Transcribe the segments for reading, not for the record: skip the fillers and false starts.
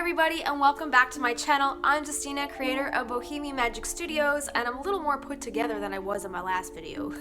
everybody, and welcome back to my channel. I'm Justina, creator of Bohemian Magic Studios, and I'm a little more put together than I was in my last video.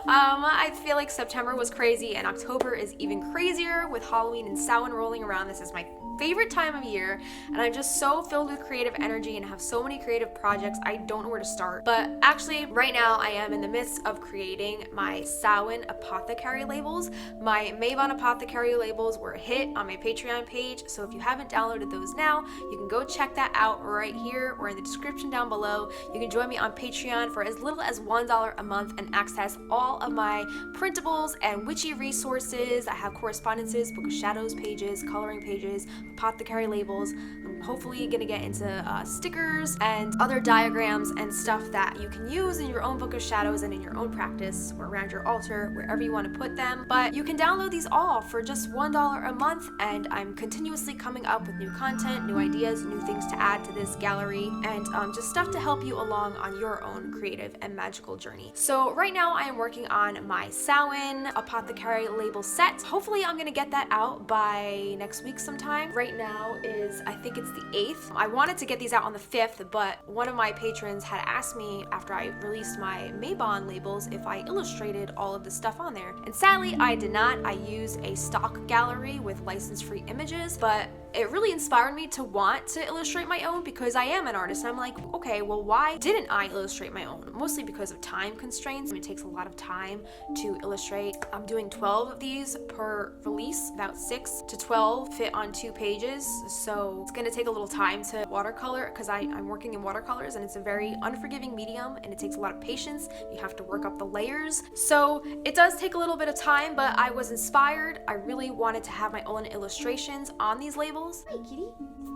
I feel like September was crazy and October is even crazier with Halloween and Samhain rolling around. This is my favorite time of year, and I'm just so filled with creative energy and have so many creative projects I don't know where to start. But actually right now I am in the midst of creating my Samhain Apothecary labels. My Samhain Apothecary labels were a hit on my Patreon page, so if you haven't downloaded those now, you can go check that out right here or in the description down below. You can join me on Patreon for as little as $1 a month and access all of my printables and witchy resources. I have correspondences, Book of Shadows pages, coloring pages, apothecary labels. I'm hopefully gonna get into stickers and other diagrams and stuff that you can use in your own Book of Shadows and in your own practice or around your altar, wherever you want to put them. But you can download these all for just $1 a month, and I'm continuously coming up with new content, new ideas, new things to add to this gallery, and just stuff to help you along on your own creative and magical journey. So right now I am working on my Samhain Apothecary label set. Hopefully I'm gonna get that out by next week sometime. Right now is, I think it's the 8th. I wanted to get these out on the 5th, but one of my patrons had asked me after I released my Mabon labels if I illustrated all of the stuff on there. And sadly, I did not. I used a stock gallery with license-free images, but it really inspired me to want to illustrate my own because I am an artist. I'm like, okay, well, why didn't I illustrate my own? Mostly because of time constraints. It takes a lot of time to illustrate. I'm doing 12 of these per release, about 6 to 12 fit on 2 pages. So it's gonna take a little time to watercolor because I'm working in watercolors and it's a very unforgiving medium and it takes a lot of patience. You have to work up the layers. So it does take a little bit of time, but I was inspired. I really wanted to have my own illustrations on these labels. Hi, kitty.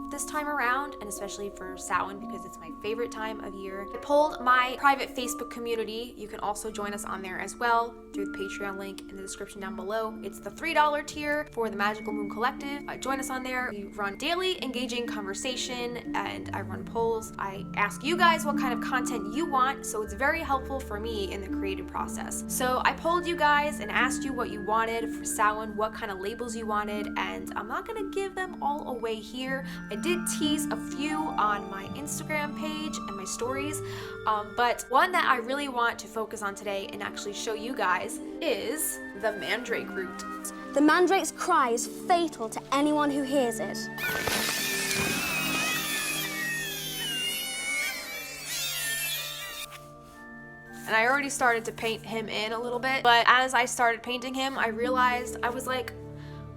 This time around, and especially for Samhain because it's my favorite time of year. I pulled my private Facebook community. You can also join us on there as well through the Patreon link in the description down below. It's the $3 tier for the Magical Moon Collective. Join us on there. We run daily engaging conversation and I run polls. I ask you guys what kind of content you want, so it's very helpful for me in the creative process. So I polled you guys and asked you what you wanted for Samhain, what kind of labels you wanted, and I'm not gonna give them all away here. I did tease a few on my Instagram page and my stories, but one that I really want to focus on today and actually show you guys is the mandrake root. The mandrake's cry is fatal to anyone who hears it. And I already started to paint him in a little bit, but as I started painting him, I realized I was like,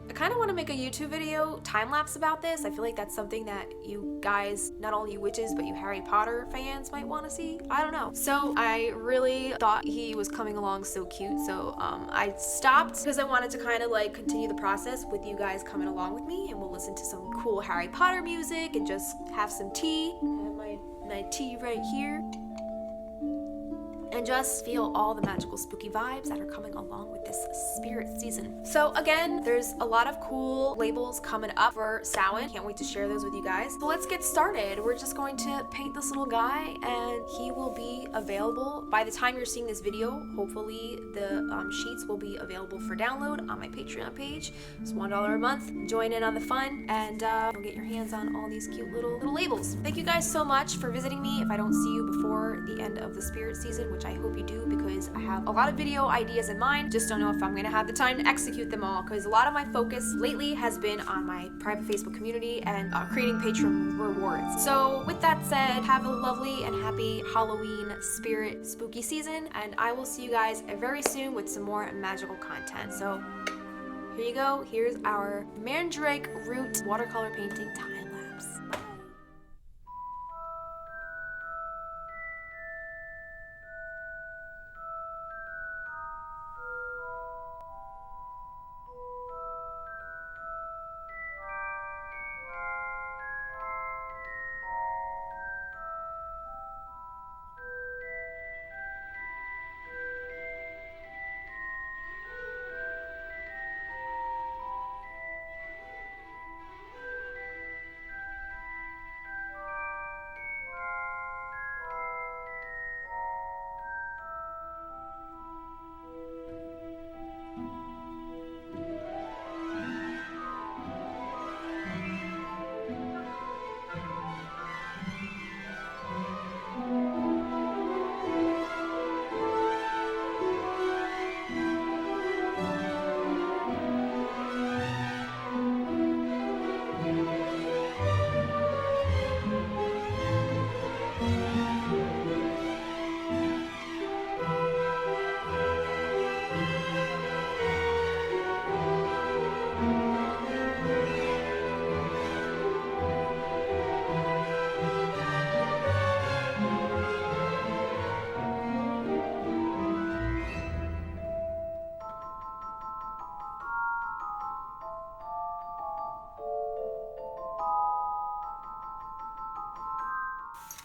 I kind of want to make a YouTube video time-lapse about this. I feel like that's something that you guys, not only you witches, but you Harry Potter fans might want to see. I don't know. So I really thought he was coming along so cute. So I stopped because I wanted to kind of like continue the process with you guys coming along with me, and we'll listen to some cool Harry Potter music and just have some tea. I have my tea right here. And just feel all the magical spooky vibes that are coming along with this spirit season. So again, there's a lot of cool labels coming up for Samhain. Can't wait to share those with you guys. So let's get started. We're just going to paint this little guy and he will be available by the time you're seeing this video. Hopefully the sheets will be available for download on my Patreon page. It's $1 a month. Join in on the fun and you'll get your hands on all these cute little labels. Thank you guys so much for visiting me. If I don't see you before the end of the spirit season, which I hope you do because I have a lot of video ideas in mind. Just don't know if I'm gonna have the time to execute them all because a lot of my focus lately has been on my private Facebook community and creating Patron rewards. So with that said, have a lovely and happy Halloween spirit spooky season, and I will see you guys very soon with some more magical content. So here you go. Here's our mandrake root watercolor painting time lapse. Bye.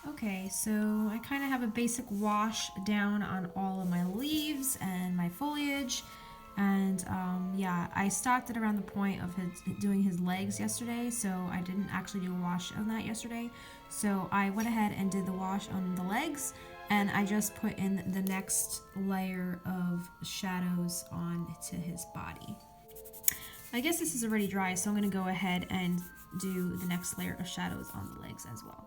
Okay, so I kind of have a basic wash down on all of my leaves and my foliage. And yeah, I stopped it around the point of doing his legs yesterday, so I didn't actually do a wash on that yesterday. So I went ahead and did the wash on the legs, and I just put in the next layer of shadows onto his body. I guess this is already dry, so I'm going to go ahead and do the next layer of shadows on the legs as well.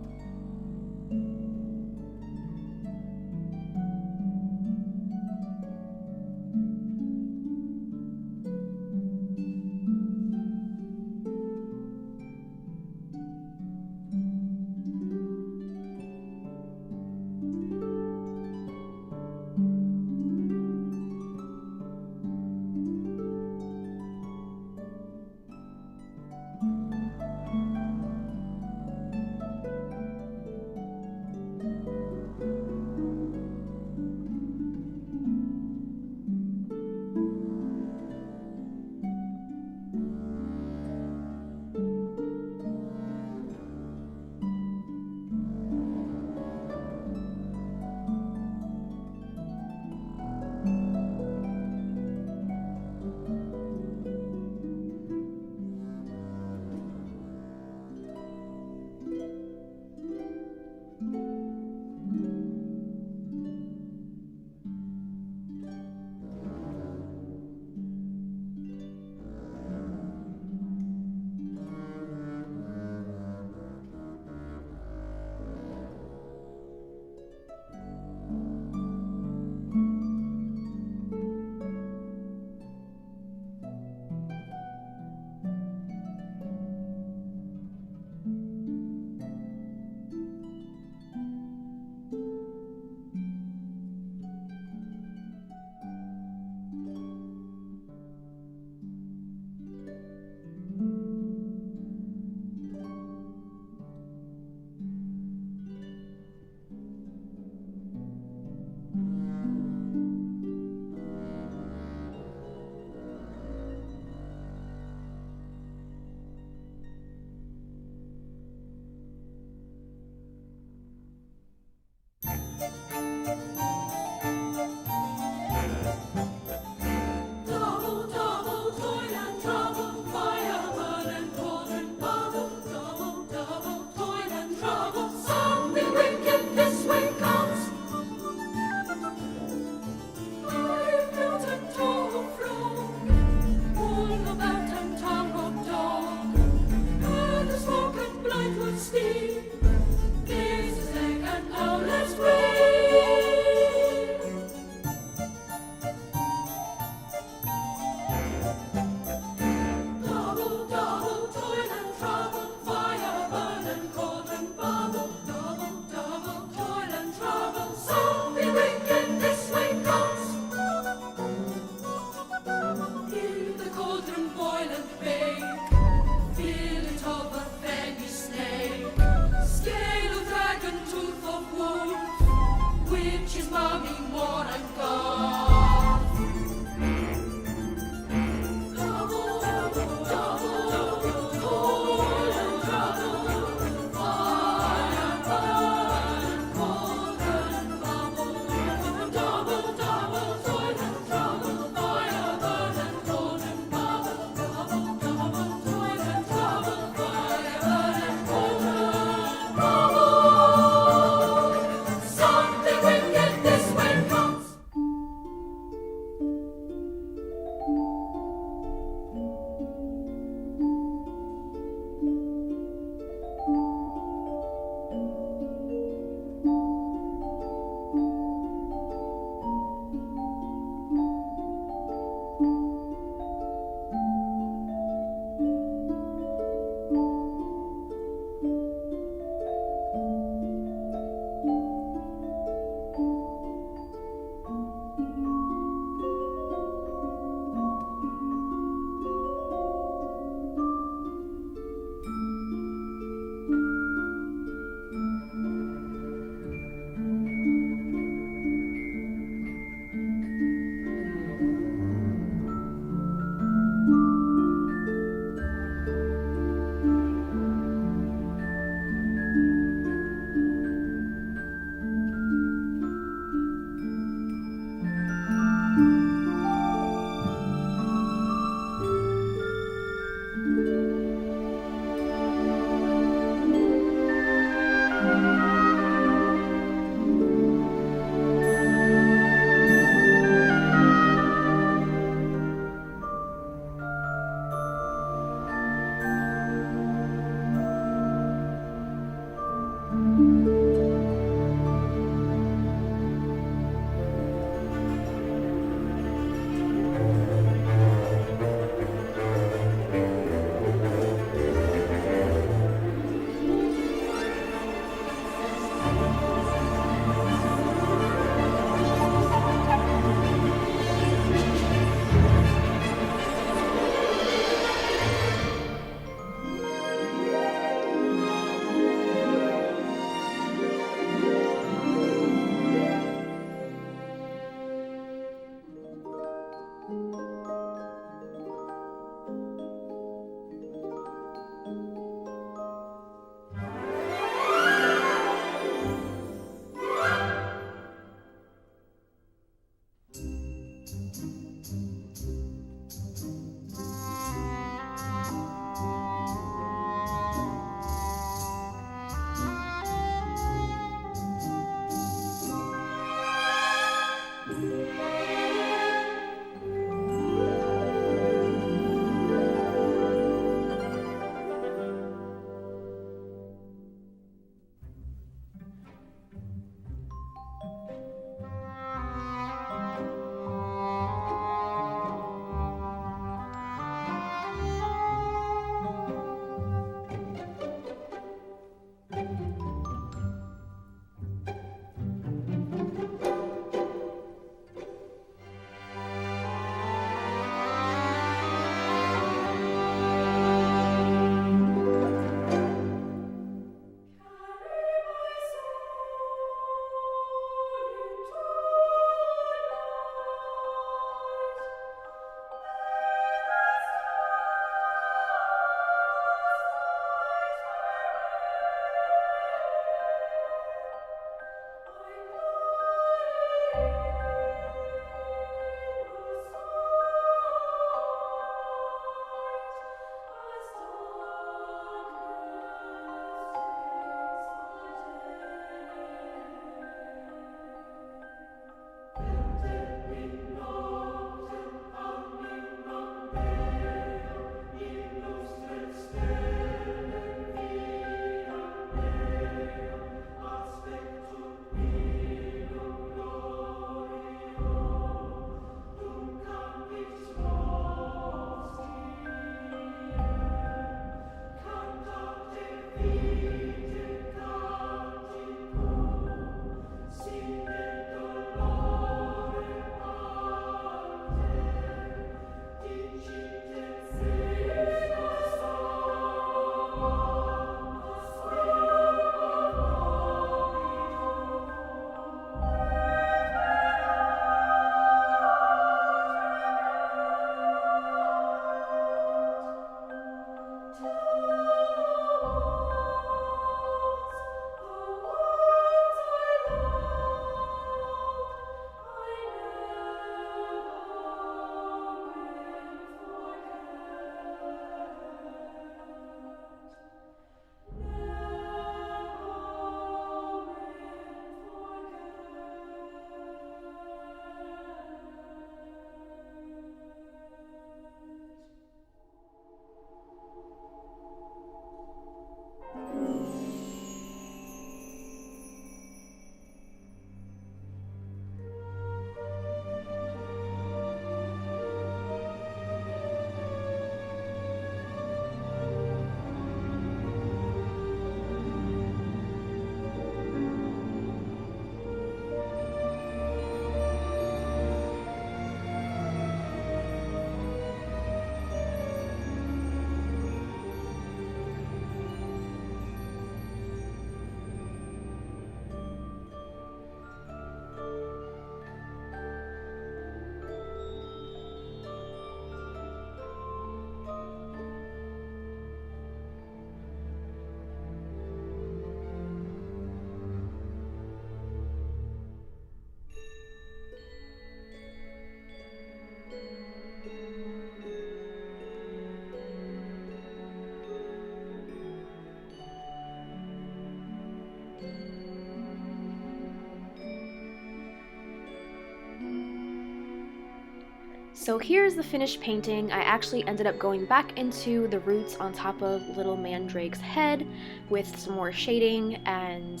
So here's the finished painting. I actually ended up going back into the roots on top of little Mandrake's head with some more shading and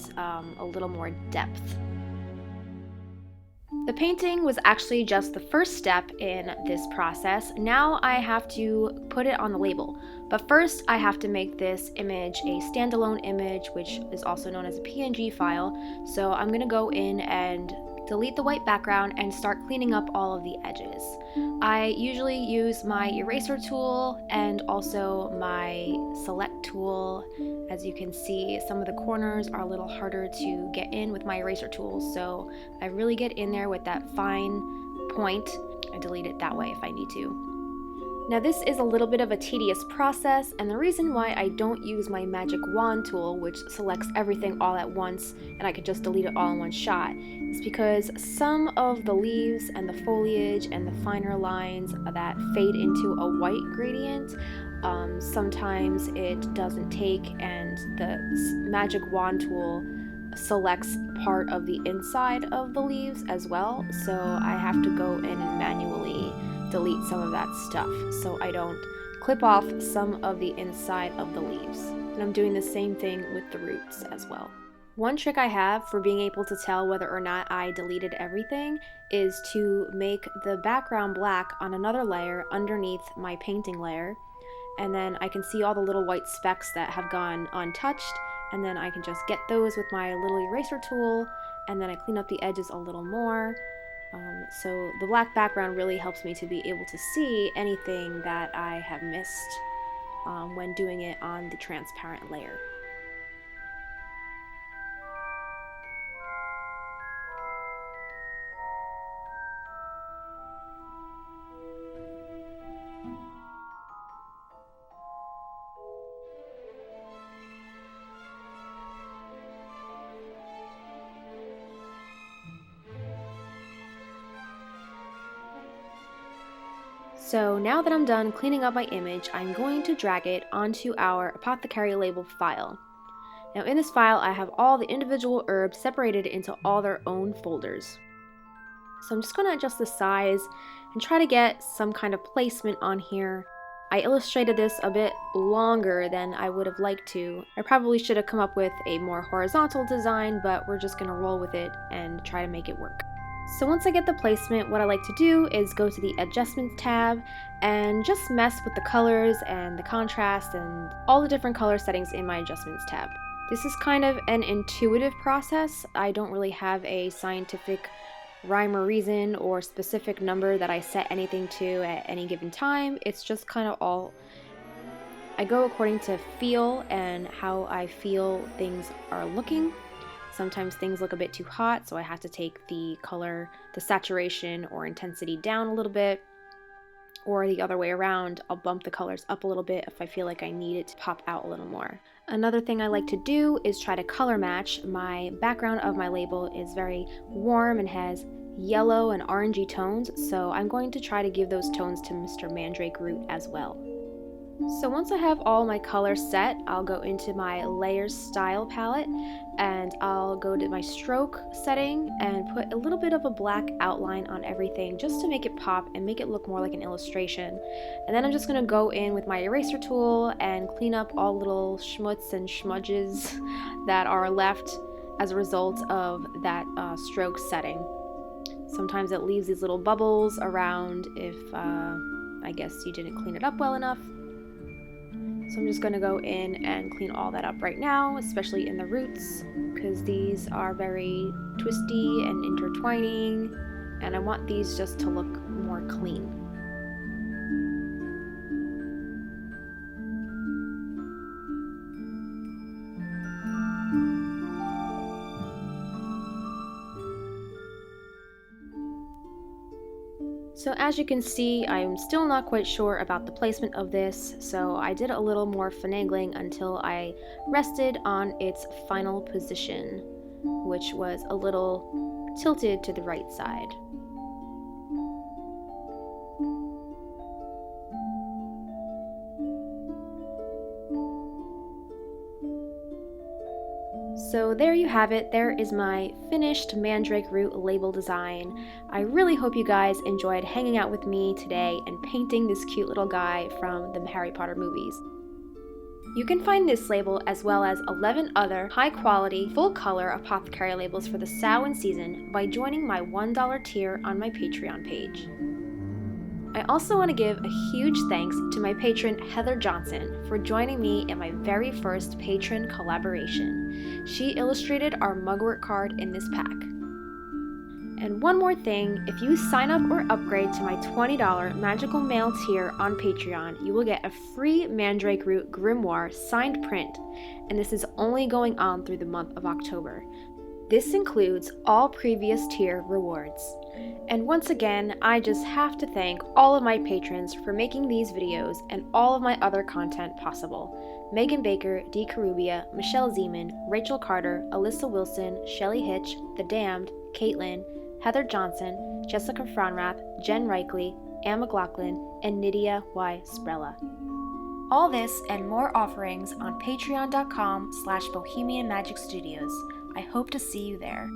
a little more depth. The painting was actually just the first step in this process. Now I have to put it on the label. But first I have to make this image a standalone image, which is also known as a PNG file. So I'm gonna go in and delete the white background and start cleaning up all of the edges. I usually use my eraser tool and also my select tool. As you can see, some of the corners are a little harder to get in with my eraser tool, so I really get in there with that fine point. I delete it that way if I need to. Now this is a little bit of a tedious process, and the reason why I don't use my magic wand tool, which selects everything all at once and I could just delete it all in one shot, is because some of the leaves and the foliage and the finer lines that fade into a white gradient, sometimes it doesn't take, and the magic wand tool selects part of the inside of the leaves as well, so I have to go in and manually delete some of that stuff so I don't clip off some of the inside of the leaves. And I'm doing the same thing with the roots as well. One trick I have for being able to tell whether or not I deleted everything is to make the background black on another layer underneath my painting layer, and then I can see all the little white specks that have gone untouched, and then I can just get those with my little eraser tool, and then I clean up the edges a little more. So the black background really helps me to be able to see anything that I have missed when doing it on the transparent layer. So now that I'm done cleaning up my image, I'm going to drag it onto our Apothecary label file. Now in this file, I have all the individual herbs separated into all their own folders. So I'm just going to adjust the size and try to get some kind of placement on here. I illustrated this a bit longer than I would have liked to. I probably should have come up with a more horizontal design, but we're just going to roll with it and try to make it work. So once I get the placement, what I like to do is go to the Adjustments tab and just mess with the colors and the contrast and all the different color settings in my Adjustments tab. This is kind of an intuitive process. I don't really have a scientific rhyme or reason or specific number that I set anything to at any given time. It's just kind of all, I go according to feel and how I feel things are looking. Sometimes things look a bit too hot, so I have to take the color, the saturation or intensity down a little bit, or the other way around, I'll bump the colors up a little bit if I feel like I need it to pop out a little more. Another thing I like to do is try to color match. My background of my label is very warm and has yellow and orangey tones, so I'm going to try to give those tones to Mr. Mandrake Root as well. So once I have all my colors set, I'll go into my Layers Style palette and I'll go to my stroke setting and put a little bit of a black outline on everything just to make it pop and make it look more like an illustration. And then I'm just going to go in with my eraser tool and clean up all little schmutz and schmudges that are left as a result of that stroke setting. Sometimes it leaves these little bubbles around if I guess you didn't clean it up well enough. So I'm just going to go in and clean all that up right now, especially in the roots, because these are very twisty and intertwining, and I want these just to look more clean. So as you can see, I'm still not quite sure about the placement of this, so I did a little more finagling until I rested on its final position, which was a little tilted to the right side. So there you have it. There is my finished Mandrake Root label design. I really hope you guys enjoyed hanging out with me today and painting this cute little guy from the Harry Potter movies. You can find this label as well as 11 other high-quality, full-color apothecary labels for the Samhain season by joining my $1 tier on my Patreon page. I also want to give a huge thanks to my patron Heather Johnson for joining me in my very first patron collaboration. She illustrated our mugwort card in this pack. And one more thing, if you sign up or upgrade to my $20 magical mail tier on Patreon, you will get a free Mandrake Root Grimoire signed print, and this is only going on through the month of October. This includes all previous tier rewards. And once again, I just have to thank all of my patrons for making these videos and all of my other content possible. Megan Baker, Dee Carubia, Michelle Zeman, Rachel Carter, Alyssa Wilson, Shelley Hitch, The Damned, Caitlin, Heather Johnson, Jessica Fronrath, Jen Reichley, Anne McLaughlin, and Nydia Y. Sprella. All this and more offerings on patreon.com/Bohemian Magic Studios. I hope to see you there.